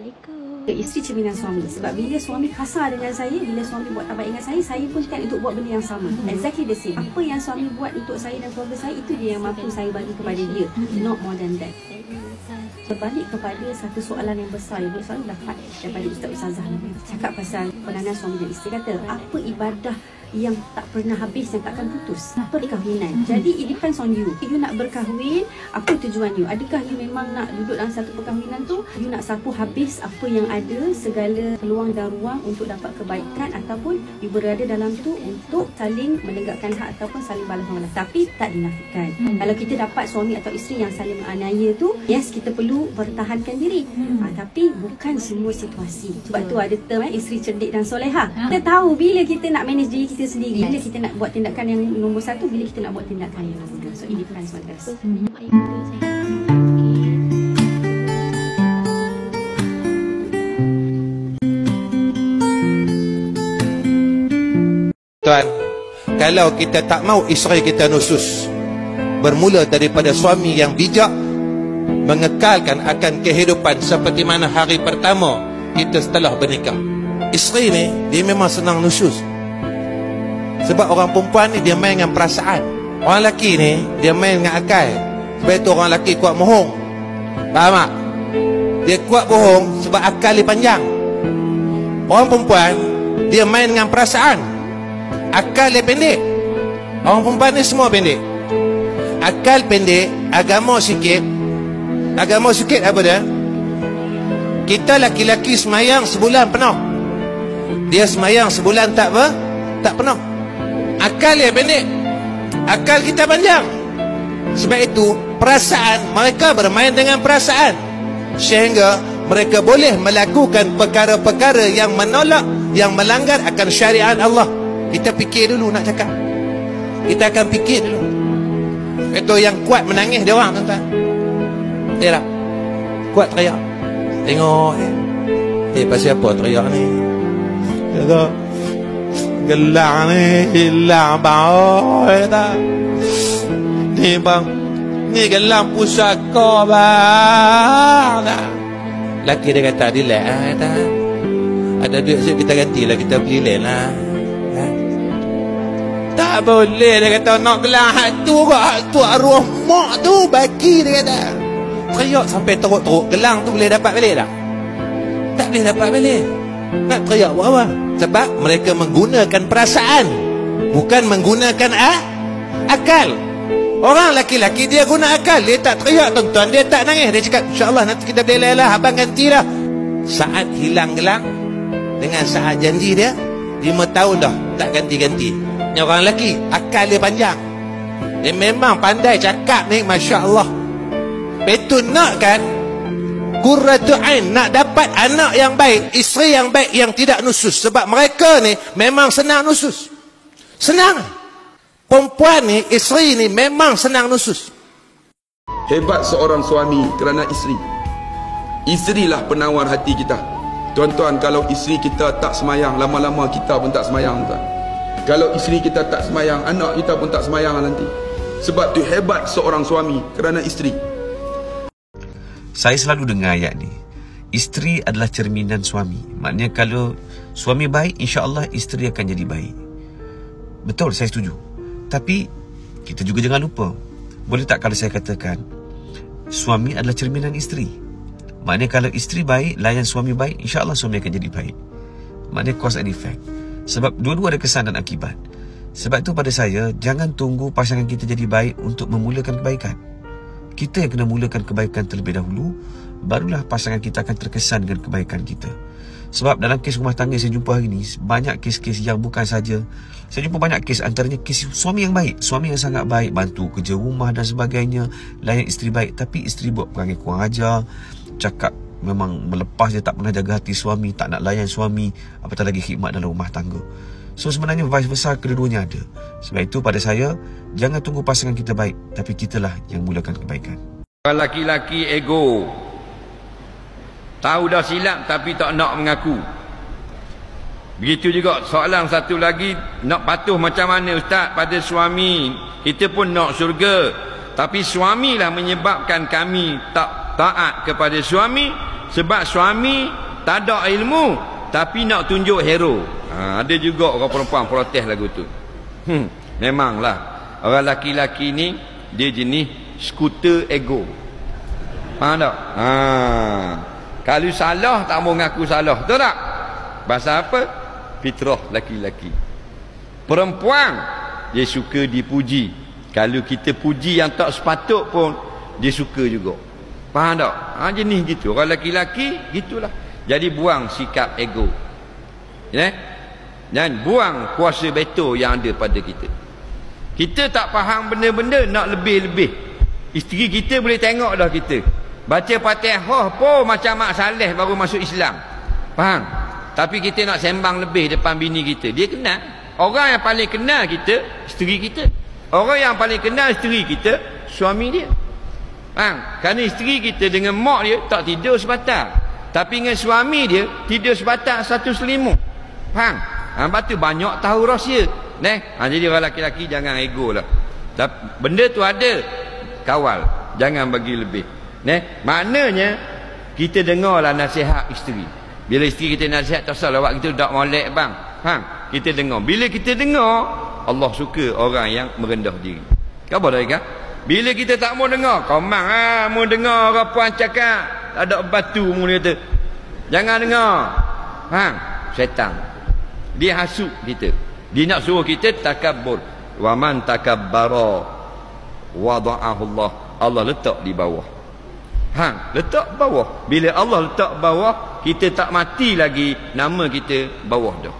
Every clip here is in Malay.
Assalamualaikum. Isteri cerminan suami. Sebab bila suami kasar dengan saya, bila suami buat tak baik dengan saya pun kan untuk buat benda yang sama. Exactly the same. Apa yang suami buat untuk saya dan keluarga saya, itu dia yang mampu saya bagi kepada dia. Not more than that. Berbalik kepada satu soalan yang besar, yang selalu dapat daripada Ustaz-Ustazah ni, cakap pasal peranan suami dan isteri. Kata, apa ibadah yang tak pernah habis, yang takkan putus? Perkahwinan. Jadi it depends on you. You nak berkahwin, apa tujuan you? Adakah you memang nak duduk dalam satu perkahwinan tu, you nak sapu habis apa yang ada, segala peluang dan ruang untuk dapat kebaikan, ataupun you berada dalam tu untuk saling menegakkan hak ataupun saling balas-balas. Tapi tak dinafikan, kalau kita dapat suami atau isteri yang saling menganiaya tu, yes, kita perlu bertahankan diri. Tapi bukan semua situasi. Sebab tu ada term isteri cerdik dan soleha. Kita tahu bila kita nak manage diri kita sendiri, bila kita nak buat tindakan yang nombor satu, bila kita nak buat tindakan yang nombor dua. So it depends on us. Tuan, kalau kita tak mau isteri kita nusus, bermula daripada suami yang bijak, mengekalkan akan kehidupan seperti mana hari pertama kita setelah bernikah. Isteri ni, dia memang senang nusus. Sebab orang perempuan ni, dia main dengan perasaan. Orang lelaki ni, dia main dengan akal. Sebab itu orang lelaki kuat bohong. Faham tak? Dia kuat bohong sebab akal dia panjang. Orang perempuan, dia main dengan perasaan. Akal dia pendek. Orang perempuan ni semua pendek. Akal pendek, agama sikit. Agama sikit apa dia? Kita laki-laki semayang sebulan penuh, dia semayang sebulan tak apa? Tak penuh. Akal dia pendek, akal kita panjang. Sebab itu perasaan, mereka bermain dengan perasaan, sehingga mereka boleh melakukan perkara-perkara yang menolak, yang melanggar akan syariat Allah. Kita fikir dulu nak cakap, kita akan fikir dulu. Itu yang kuat menangis dia orang, tuan-tuan. Dia tak kuat teriak. Tengok pasal apa teriak ni? Kata gelang ni hilang bau tak? Ni bang, ni gelang pusaka bang tak? Laki dia kata relax kata, ada duit sikit kita gantilah, kita beli lain lah. Tak boleh, dia kata nak gelang hak tu kok, hak tu arwah mak tu bagi, dia kata. Teriak sampai teruk-teruk, gelang tu boleh dapat balik tak? Tak boleh dapat balik. Nak teriak buat apa? Sebab mereka menggunakan perasaan, bukan menggunakan akal. Orang laki-laki dia guna akal. Dia tak teriak, tuan-tuan, dia tak nangis. Dia cakap, insyaAllah nanti kita boleh lah, abang gantilah. Saat hilang gelang dengan saat janji dia 5 tahun dah tak ganti-ganti. Ni orang lelaki, akal dia panjang. Dia memang pandai cakap ni, Masya Allah. Itu nak kan qurratu ain, nak dapat anak yang baik, isteri yang baik, yang tidak nusus. Sebab mereka ni memang senang nusus. Senang. Perempuan ni, isteri ni memang senang nusus. Hebat seorang suami kerana isteri. Isterilah penawar hati kita. Tuan-tuan, kalau isteri kita tak semayang, lama-lama kita pun tak semayang, tuan. Kalau isteri kita tak semayang, anak kita pun tak semayang nanti. Sebab tu hebat seorang suami kerana isteri. Saya selalu dengar ayat ni, isteri adalah cerminan suami. Maknanya kalau suami baik, insya-Allah isteri akan jadi baik. Betul, saya setuju. Tapi kita juga jangan lupa, boleh tak kalau saya katakan suami adalah cerminan isteri? Maknanya kalau isteri baik, layan suami baik, insya-Allah suami akan jadi baik. Maknanya cause and effect. Sebab dua-dua ada kesan dan akibat. Sebab itu pada saya, jangan tunggu pasangan kita jadi baik untuk memulakan kebaikan. Kita yang kena mulakan kebaikan terlebih dahulu, barulah pasangan kita akan terkesan dengan kebaikan kita. Sebab dalam kes rumah tangga saya jumpa hari ni, banyak kes-kes yang bukan saja, saya jumpa banyak kes, antaranya kes suami yang baik, suami yang sangat baik, bantu kerja rumah dan sebagainya, layan isteri baik, tapi isteri buat perangai kurang ajar, cakap memang melepas, dia tak pernah jaga hati suami, tak nak layan suami, apatah lagi khidmat dalam rumah tangga. So sebenarnya vice versa, kedua-duanya ada. Sebab itu pada saya, jangan tunggu pasangan kita baik, tapi kitalah yang mulakan kebaikan. Laki-laki ego, tahu dah silap tapi tak nak mengaku. Begitu juga soalan satu lagi, nak patuh macam mana Ustaz pada suami? Kita pun nak syurga, tapi suamilah menyebabkan kami tak taat kepada suami, Sebab suami tak ada ilmu tapi nak tunjuk hero. Ada juga orang perempuan protes lagu tu. Memanglah orang laki-laki ni dia jenis skuter ego. Faham tak? Kalau salah tak mau ngaku salah. Betul tak? Pasal apa? Fitrah laki-laki. Perempuan dia suka dipuji. Kalau kita puji yang tak sepatut pun dia suka juga. Faham tak? Jenis gitu. Orang laki-laki gitulah. Jadi buang sikap ego. Dan buang kuasa betul yang ada pada kita. Kita tak faham benda-benda nak lebih-lebih. Isteri kita boleh tengok dah kita. Baca Fatihah pun macam Mak Saleh baru masuk Islam. Faham? Tapi kita nak sembang lebih depan bini kita. Dia kenal. Orang yang paling kenal kita, isteri kita. Orang yang paling kenal isteri kita, suami dia. Faham? Kerana isteri kita dengan mak dia tak tidur sebatang. Tapi dengan suami dia tidur sebatang satu selimut. Faham? Lepas tu banyak tahu rahsia. Jadi orang laki-laki jangan ego lah. Benda tu ada, kawal. Jangan bagi lebih. Maknanya kita dengarlah nasihat isteri. Bila isteri kita nasihat, tak salah awak kita tak molek bang. Faham? Kita dengar. Bila kita dengar, Allah suka orang yang merendah diri. Kau dah kan? Bila kita tak mau dengar, kau mang mau dengar orang puan cakap ada batu mu kata. Jangan dengar. Faham? Syaitan. Dia hasut kita. Dia nak suruh kita takabbur. Wa man takabbara wada'ahu Allah. Allah letak di bawah. Letak bawah. Bila Allah letak bawah, kita tak mati lagi, nama kita bawah dah.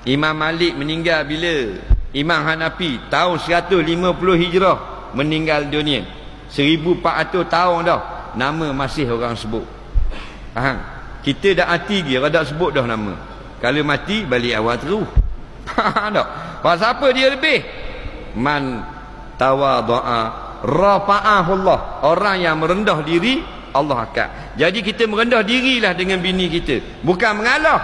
Imam Malik meninggal bila? Imam Hanafi tahun 150 Hijrah meninggal dunia. 1400 tahun dah, nama masih orang sebut. Kita dah mati lagi, orang dah sebut dah nama. Kalau mati balik awal terus. Faham tak? Pasal apa dia lebih? Man tawadha'a rafa'ahu Allah. Orang yang merendah diri, Allah akan. Jadi kita merendah dirilah dengan bini kita, bukan mengalah.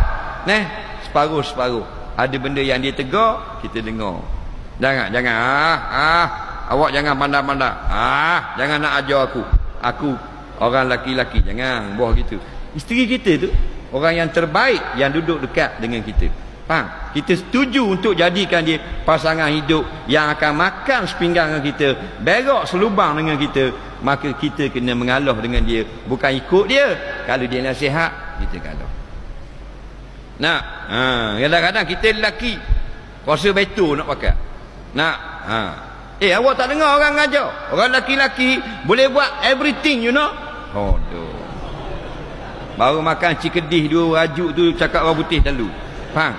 Separuh-separuh. Ada benda yang dia tegur, kita dengar. Jangan awak jangan pandang-pandang. Jangan nak ajar aku orang laki-laki, jangan buah gitu. Isteri kita tu orang yang terbaik yang duduk dekat dengan kita. Faham? Kita setuju untuk jadikan dia pasangan hidup yang akan makan sepinggang dengan kita, berak selubang dengan kita. Maka kita kena mengalah dengan dia, bukan ikut dia. Kalau dia nasihat, kita kalah. Kadang-kadang kita lelaki kuasa betul nak pakai. Awak tak dengar orang ngajar. Orang lelaki boleh buat everything, you know. Baru makan cikedih 2 rajuk tu cakap orang putih lalu. Faham?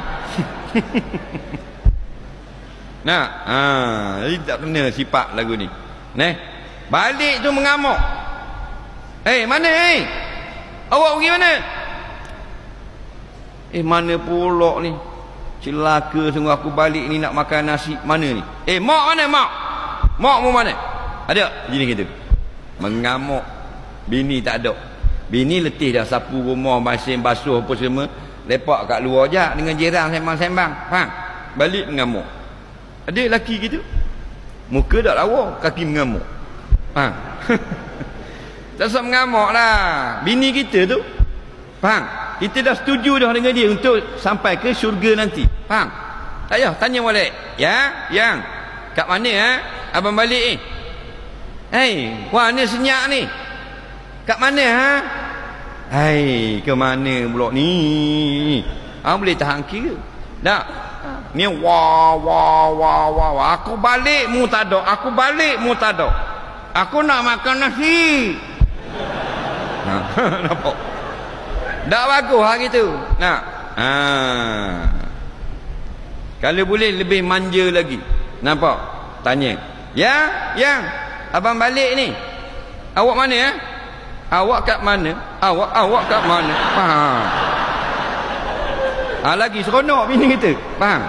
Jadi tak kena sifat lagu ni. Balik tu mengamuk. Mana awak pergi mana? Mana pula ni? Celaka sungguh aku balik ni nak makan nasi. Mana ni? Mak mana mak? Mak mu mana? Ada? Gini gitu. Mengamuk. Bini tak ada. Bini letih dah sapu rumah, basin basuh apa semua. Lepak kat luar je dengan jiran sembang-sembang. Faham? Balik mengamuk. Ada lelaki gitu. Muka tak lawa, kaki mengamuk. Faham? Tak usah mengamuk lah. Bini kita tu, faham? Kita dah setuju dah dengan dia untuk sampai ke syurga nanti. Faham? Tak payah tanya balik. Yang kat mana abang balik ni? Wah ni senyap ni. Kat mana ke mana pula ni? Boleh tahan kira. Tak? Ni wah. Aku balik mu tak ada. Aku balik mu tak ada. Aku nak makan nasi. Nampak? Tak bagus hari tu. Kalau boleh lebih manja lagi. Nampak? Tanya. Yang abang balik ni. Awak mana Awak kat mana? Awak kat mana? Faham? Lagi seronok bini kita. Faham?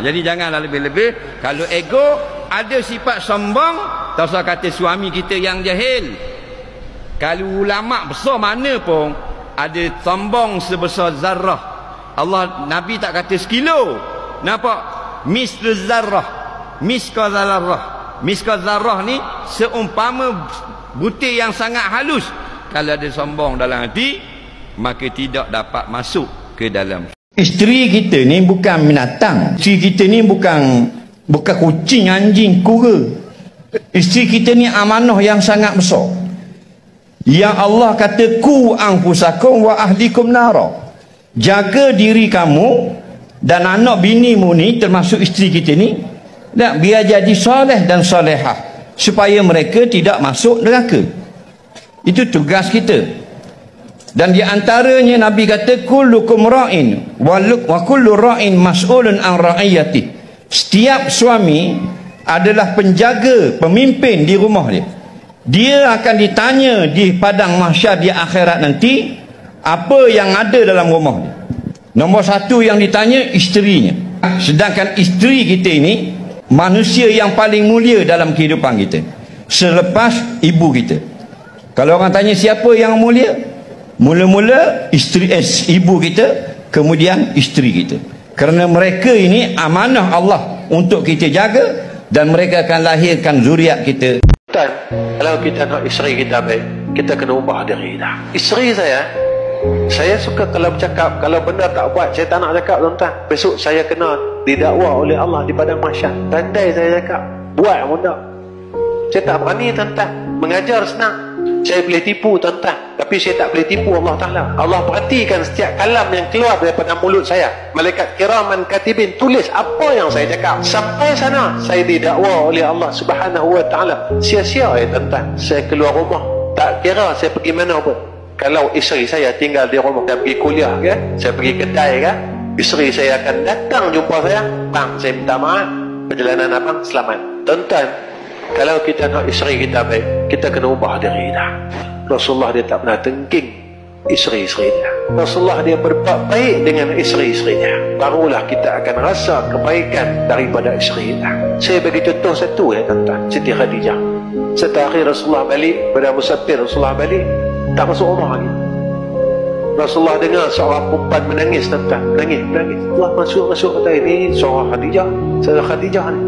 Jadi janganlah lebih-lebih. Kalau ego, ada sifat sombong, tak usah kata suami kita yang jahil. Kalau ulama besar mana pun, ada sombong sebesar zarrah. Nabi tak kata sekilo. Nampak? Misl zarrah. Miska zarrah. Miska zarrah ni seumpama butir yang sangat halus. kalau dia sombong dalam hati, maka tidak dapat masuk ke dalam. Isteri kita ni bukan binatang. Isteri kita ni bukan kucing, anjing, kura. Isteri kita ni amanah yang sangat besar. Yang Allah kata ku anfusakum wa ahlikum nara. Jaga diri kamu dan anak binimu ni, termasuk isteri kita ni, biar jadi soleh dan solehah, supaya mereka tidak masuk neraka. Itu tugas kita. Dan di antaranya Nabi kata kullukum ra'in wa kullu ra'in mas'ulun an ra'iyati. Setiap suami adalah penjaga, pemimpin di rumah dia. Dia akan ditanya di padang mahsyar di akhirat nanti apa yang ada dalam rumah dia. Nombor satu yang ditanya isterinya. Sedangkan isteri kita ini manusia yang paling mulia dalam kehidupan kita selepas ibu kita. Kalau orang tanya siapa yang mulia, mula-mula ibu kita, kemudian isteri kita. Kerana mereka ini amanah Allah untuk kita jaga, dan mereka akan lahirkan zuriat kita. Kalau kita nak isteri kita baik, kita kena ubah diri kita. Isteri saya suka kalau bercakap, kalau benda tak buat, saya tak nak cakap tuan-tuan. Besok saya kena didakwa oleh Allah di padang mahsyar. Pandai saya cakap, buat pun tak. Saya tak berani tuan-tuan. Mengajar senang, saya boleh tipu tuan-tuan, tapi saya tak boleh tipu Allah Ta'ala. Allah perhatikan setiap kalam yang keluar daripada mulut saya. Malaikat kiraman katibin tulis apa yang saya cakap. Sampai sana saya didakwa oleh Allah Subhanahu Wa Ta'ala. Sia-sia tuan-tuan. Saya keluar rumah, tak kira saya pergi mana pun. Kalau isteri saya tinggal di rumah, saya pergi kuliah ke, saya pergi kedai ke, isteri saya akan datang jumpa saya. Bang, saya minta maaf, perjalanan abang selamat. Tuan-tuan, kalau kita nak isteri kita baik, kita kena ubah diri kita. Rasulullah dia tak pernah tengking isteri-isteri dia. Rasulullah dia berbuat baik dengan isteri-isteri dia. Barulah kita akan rasa kebaikan daripada isteri kita. Saya bagi contoh satu tuan-tuan, Siti Khadijah. Setakhir Rasulullah balik, pada musafir Rasulullah balik, tak masuk rumah lagi. Rasulullah dengar seorang perempuan menangis tuan-tuan, menangis. Allah masuk kata ini seorang Khadijah, saya Khadijah ni.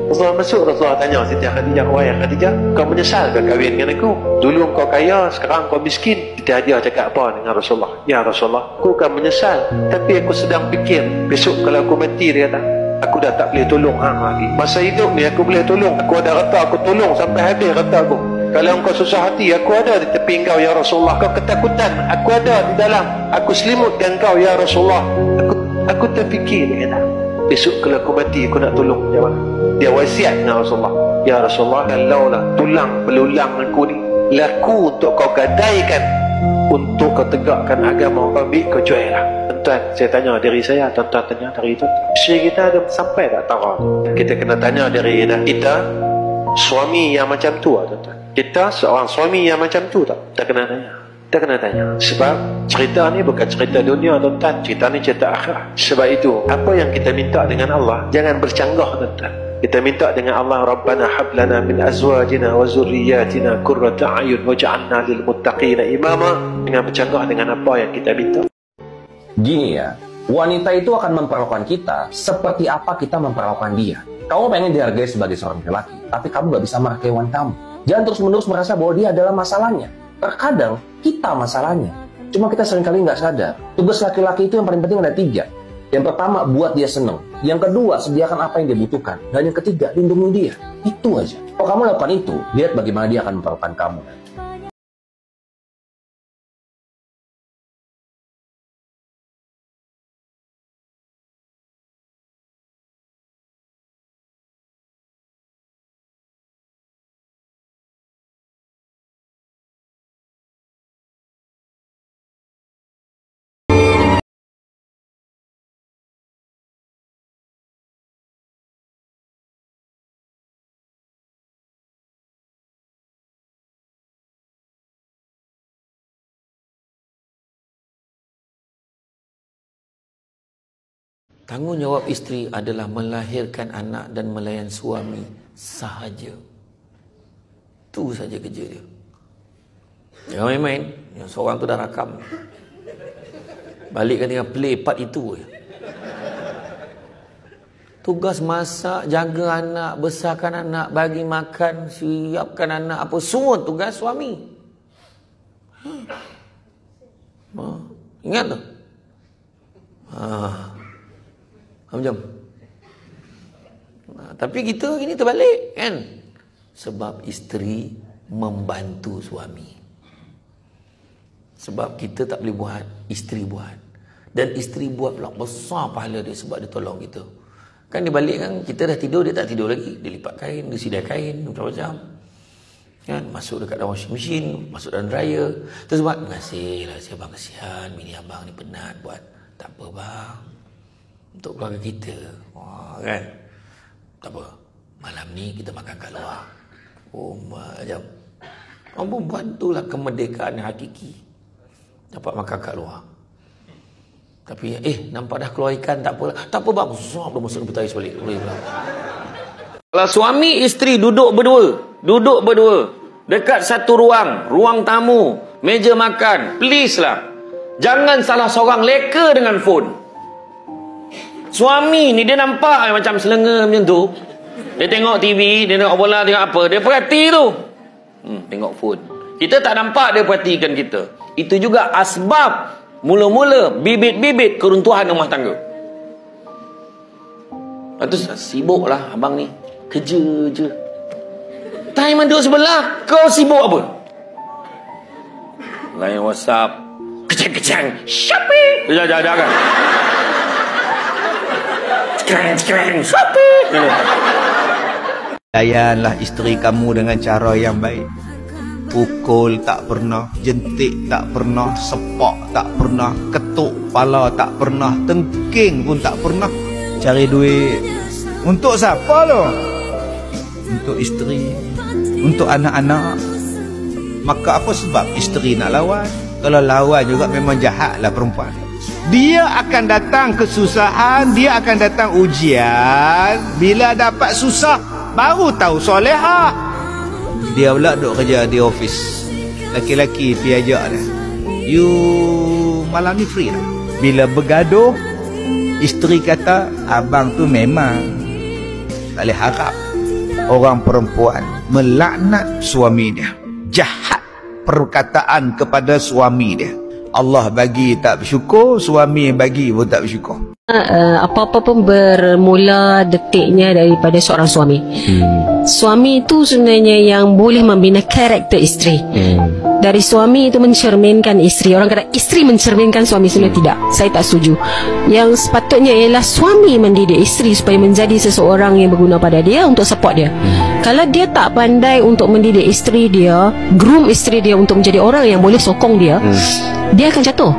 Rasulullah masuk, Rasulullah tanya Siti Khadijah, wahai Khadijah, kau menyesal ke kahwin dengan aku? Dulu kau kaya, sekarang kau miskin. Siti Khadijah cakap apa dengan Rasulullah? Ya Rasulullah, aku kan menyesal, tapi aku sedang fikir, besok kalau aku mati, dia kata, aku dah tak boleh tolong hang lagi. Masa hidup ni aku boleh tolong, aku ada harta, aku tolong sampai habis harta aku. Kalau engkau susah hati, aku ada di tepi engkau ya Rasulullah. Kau ketakutan, aku ada di dalam, aku selimutkan engkau ya Rasulullah. Aku terfikir, dia kata, besok kalau aku mati, aku nak tolong macam mana? Dia wasiat dengan Rasulullah, ya Rasulullah, kalau lah tulang belulang aku ni laku untuk kau gadaikan, untuk kau tegakkan agama, kau ambil, kau jual lah. Tuan-tuan, saya tanya diri saya, tuan-tuan tanya diri tuan, isteri kita ada sampai tak tahu? Kita kena tanya diri kita, suami yang macam tu tuan-tuan. Kita seorang suami yang macam tu tak? Kita kena tanya. Kita kena tanya. Sebab cerita ni bukan cerita dunia tuan-tuan, cerita ni cerita akhirat. Sebab itu, apa yang kita minta dengan Allah, jangan bercanggah tuan-tuan. Kita minta dengan Allah, Rabbana hablana min azwajina wa zurriyatina qurrata a'yun waj'alna lil muttaqina imama. Dengan bercanggah dengan apa yang kita minta. Gini ya, wanita itu akan memperlakukan kita seperti apa kita memperlakukan dia. Kamu pengen dihargai sebagai seorang laki, tapi kamu gak bisa menghargai wanitamu. Jangan terus-menerus merasa bahwa dia adalah masalahnya. Terkadang kita masalahnya, cuma kita seringkali nggak sadar. Tugas laki-laki itu yang paling penting ada 3. Yang pertama, buat dia senang. Yang kedua, sediakan apa yang dia butuhkan. Dan yang ketiga, lindungi dia. Itu aja. Kalau kamu lakukan itu, lihat bagaimana dia akan memperlakukan kamu. Tanggungjawab isteri adalah melahirkan anak dan melayan suami sahaja. Itu saja kerja dia. Jangan main-main. Yang seorang tu dah rakam. Balikkan dengan play part itu. Tugas masak, jaga anak, besarkan anak, bagi makan, siapkan anak, apa semua tugas suami. Ingat tu. Macam. Tapi kita ini terbalik kan. Sebab isteri membantu suami. Sebab kita tak boleh buat, isteri buat. Dan isteri buat pula besar pahala dia sebab dia tolong kita. Kan dia balik kan, kita dah tidur, dia tak tidur lagi. Dia lipat kain, dia sidai kain, macam-macam. Kan, masuk dekat dalam washing machine, masuk dalam dryer. Terus buat, terima kasih lah, si abang kesian, bini abang ni penat buat. Tak apa bang, untuk keluarga kita. Wah, kan? Tak apa, malam ni kita makan kat luar. Oh, macam. Orang bantulah kemerdekaan yang hakiki. Dapat makan kat luar. Tapi nampak dah keluar ikan, tak apa. Tak apa bang, susah belum masuk bertaris balik. Kalau suami isteri duduk berdua dekat satu ruang tamu, meja makan, please lah, jangan salah seorang leka dengan phone. Suami ni dia nampak macam selenga macam tu. Dia tengok TV, dia tengok bola, tengok apa, dia perhati tu. Tengok phone. Kita tak nampak dia perhatikan kita. Itu juga asbab mula-mula bibit-bibit keruntuhan rumah tangga. Lepas tu sibuk lah abang ni, kerja je. Time duduk sebelah, kau sibuk apa? Lain WhatsApp, kecang-kecang, Shopee. Dah kan. Keren, Shopee. Layanlah isteri kamu dengan cara yang baik. Pukul tak pernah, jentik tak pernah, sepak tak pernah, ketuk kepala tak pernah, tengking pun tak pernah. Cari duit untuk siapa lo? Untuk isteri, untuk anak-anak. Maka apa sebab isteri nak lawan? Kalau lawan juga memang jahatlah perempuan. Dia akan datang kesusahan, dia akan datang ujian. Bila dapat susah, baru tahu solehah. Dia pula duduk kerja di office. Laki-laki pergi ajak dia, you malam ni free lah. Bila bergaduh, isteri kata, abang tu memang tak boleh harap orang perempuan melaknat suami dia. Jahat perkataan kepada suami dia. Allah bagi tak bersyukur, suami bagi pun tak bersyukur. Apa-apa pun bermula detiknya daripada seorang suami. Suami itu sebenarnya yang boleh membina karakter isteri. Dari suami itu mencerminkan isteri. Orang kata isteri mencerminkan suami, sebenarnya tidak. Saya tak setuju. Yang sepatutnya ialah suami mendidik isteri supaya menjadi seseorang yang berguna pada dia, untuk support dia. Kalau dia tak pandai untuk mendidik isteri dia, groom isteri dia untuk menjadi orang yang boleh sokong dia, dia akan jatuh.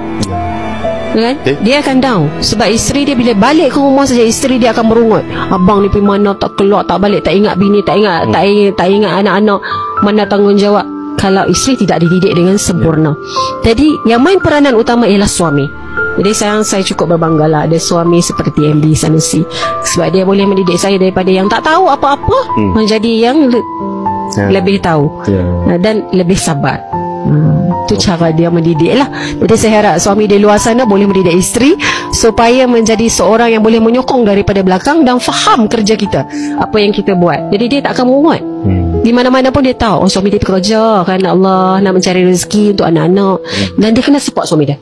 Kan? Dia akan down. Sebab isteri dia bila balik ke rumah saja, isteri dia akan merungut. Abang ni pergi mana, tak keluar, tak balik, tak ingat bini, tak ingat anak-anak, mana tanggungjawab. Kalau isteri tidak dididik dengan sempurna. Jadi yang main peranan utama ialah suami. Jadi saya cukup berbanggalah ada suami seperti MD Sanusi. Sebab dia boleh mendidik saya daripada yang tak tahu apa-apa menjadi yang lebih tahu dan lebih sabar. Itu cara dia mendidik lah. Jadi saya harap suami di luar sana boleh mendidik isteri supaya menjadi seorang yang boleh menyokong daripada belakang dan faham kerja kita, apa yang kita buat. Jadi dia tak akan menguat. Di mana-mana pun dia tahu, oh suami dia bekerja kerana Allah, nak mencari rezeki untuk anak-anak, dan dia kena support suami dia.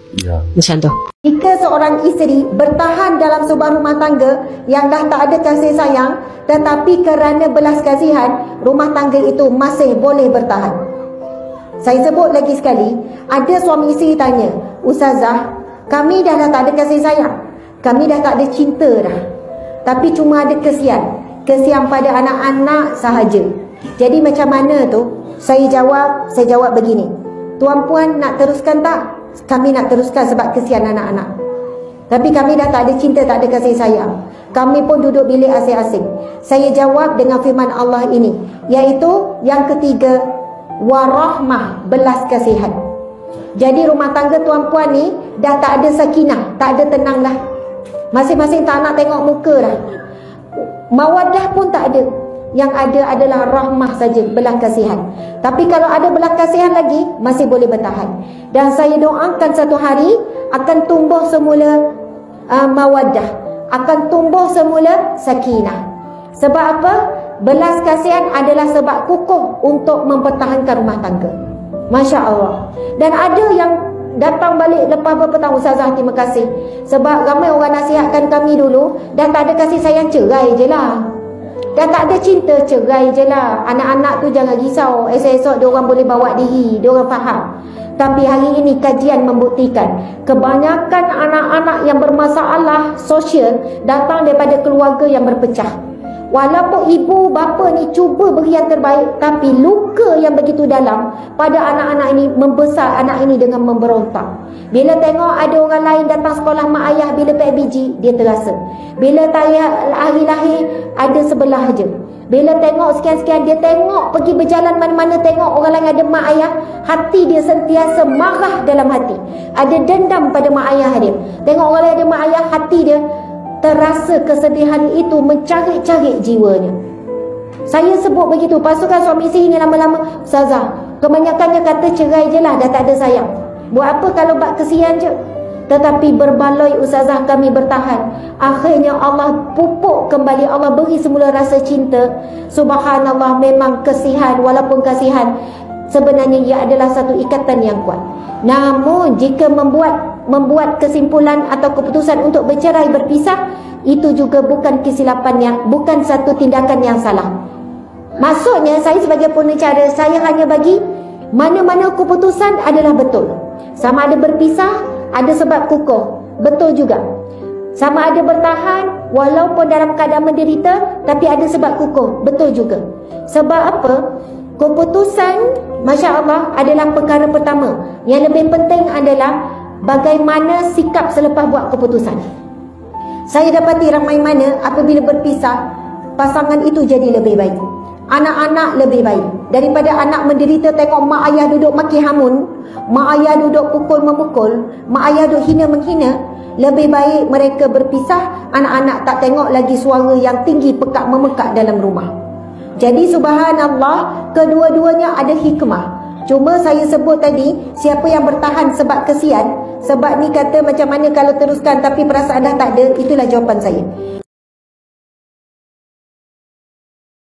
Macam tu. Jika seorang isteri bertahan dalam sebuah rumah tangga yang dah tak ada kasih sayang, tetapi kerana belas kasihan, rumah tangga itu masih boleh bertahan. Saya sebut lagi sekali, ada suami isteri tanya, Ustazah, kami dah tak ada kasih sayang, kami dah tak ada cinta dah, tapi cuma ada kesian pada anak-anak sahaja. Jadi macam mana tu? Saya jawab begini, Tuan Puan nak teruskan tak? Kami nak teruskan sebab kesian anak-anak. Tapi kami dah tak ada cinta, tak ada kasih sayang. Kami pun duduk bilik asing-asing. Saya jawab dengan firman Allah ini, iaitu yang ketiga, warahmah, belas kasihan. Jadi rumah tangga tuan puan ni dah tak ada sakinah, tak ada tenang dah. Masing-masing tak nak tengok muka dah. Mawaddah pun tak ada. Yang ada adalah rahmah saja, belas kasihan. Tapi kalau ada belas kasihan lagi, masih boleh bertahan. Dan saya doakan satu hari akan tumbuh semula mawaddah, akan tumbuh semula sakinah. Sebab apa? Belas kasihan adalah sebab kukuh untuk mempertahankan rumah tangga. Masya Allah. Dan ada yang datang balik lepas berapa tahun, Ustazah terima kasih. Sebab ramai orang nasihatkan kami dulu, dah tak ada kasih sayang, cerai je lah. Dah tak ada cinta, cerai je lah. Anak-anak tu jangan risau, esok-esok diorang boleh bawa diri, diorang faham. Tapi hari ini kajian membuktikan kebanyakan anak-anak yang bermasalah sosial datang daripada keluarga yang berpecah. Walaupun ibu bapa ni cuba beri yang terbaik, tapi luka yang begitu dalam pada anak-anak ini membesar anak ini dengan memberontak. Bila tengok ada orang lain datang sekolah mak ayah bila PBG, dia terasa. Bila hari lahir ada sebelah je. Bila tengok sekian-sekian, dia tengok pergi berjalan mana-mana, tengok orang lain ada mak ayah, hati dia sentiasa marah dalam hati. Ada dendam pada mak ayah dia. Tengok orang lain ada mak ayah, hati dia terasa kesedihan itu mencari-cari jiwanya. Saya sebut begitu. Pasukan suami isteri ni lama-lama, Ustazah, kebanyakannya kata cerai je lah, dah tak ada sayang. Buat apa kalau bak kesian je? Tetapi berbaloi Ustazah kami bertahan. Akhirnya Allah pupuk kembali, Allah beri semula rasa cinta. Subhanallah, memang kasihan. Walaupun kasihan, sebenarnya ia adalah satu ikatan yang kuat. Namun jika membuat kesimpulan atau keputusan untuk bercerai berpisah, itu juga bukan kesilapan yang, bukan satu tindakan yang salah. Maksudnya saya sebagai pengacara, saya hanya bagi mana-mana keputusan adalah betul. Sama ada berpisah, ada sebab kukuh, betul juga. Sama ada bertahan walaupun dalam keadaan menderita, tapi ada sebab kukuh, betul juga. Sebab apa? Keputusan, Masya Allah, adalah perkara pertama. Yang lebih penting adalah bagaimana sikap selepas buat keputusan. Saya dapati ramai mana apabila berpisah, pasangan itu jadi lebih baik. Anak-anak lebih baik. Daripada anak menderita tengok mak ayah duduk maki hamun, mak ayah duduk pukul-memukul, mak ayah duduk hina-menghina, lebih baik mereka berpisah, anak-anak tak tengok lagi suara yang tinggi pekak memekak dalam rumah. Jadi subhanallah, kedua-duanya ada hikmah. Cuma saya sebut tadi, siapa yang bertahan sebab kesian, sebab ni kata macam mana kalau teruskan tapi perasaan dah tak ada, itulah jawapan saya.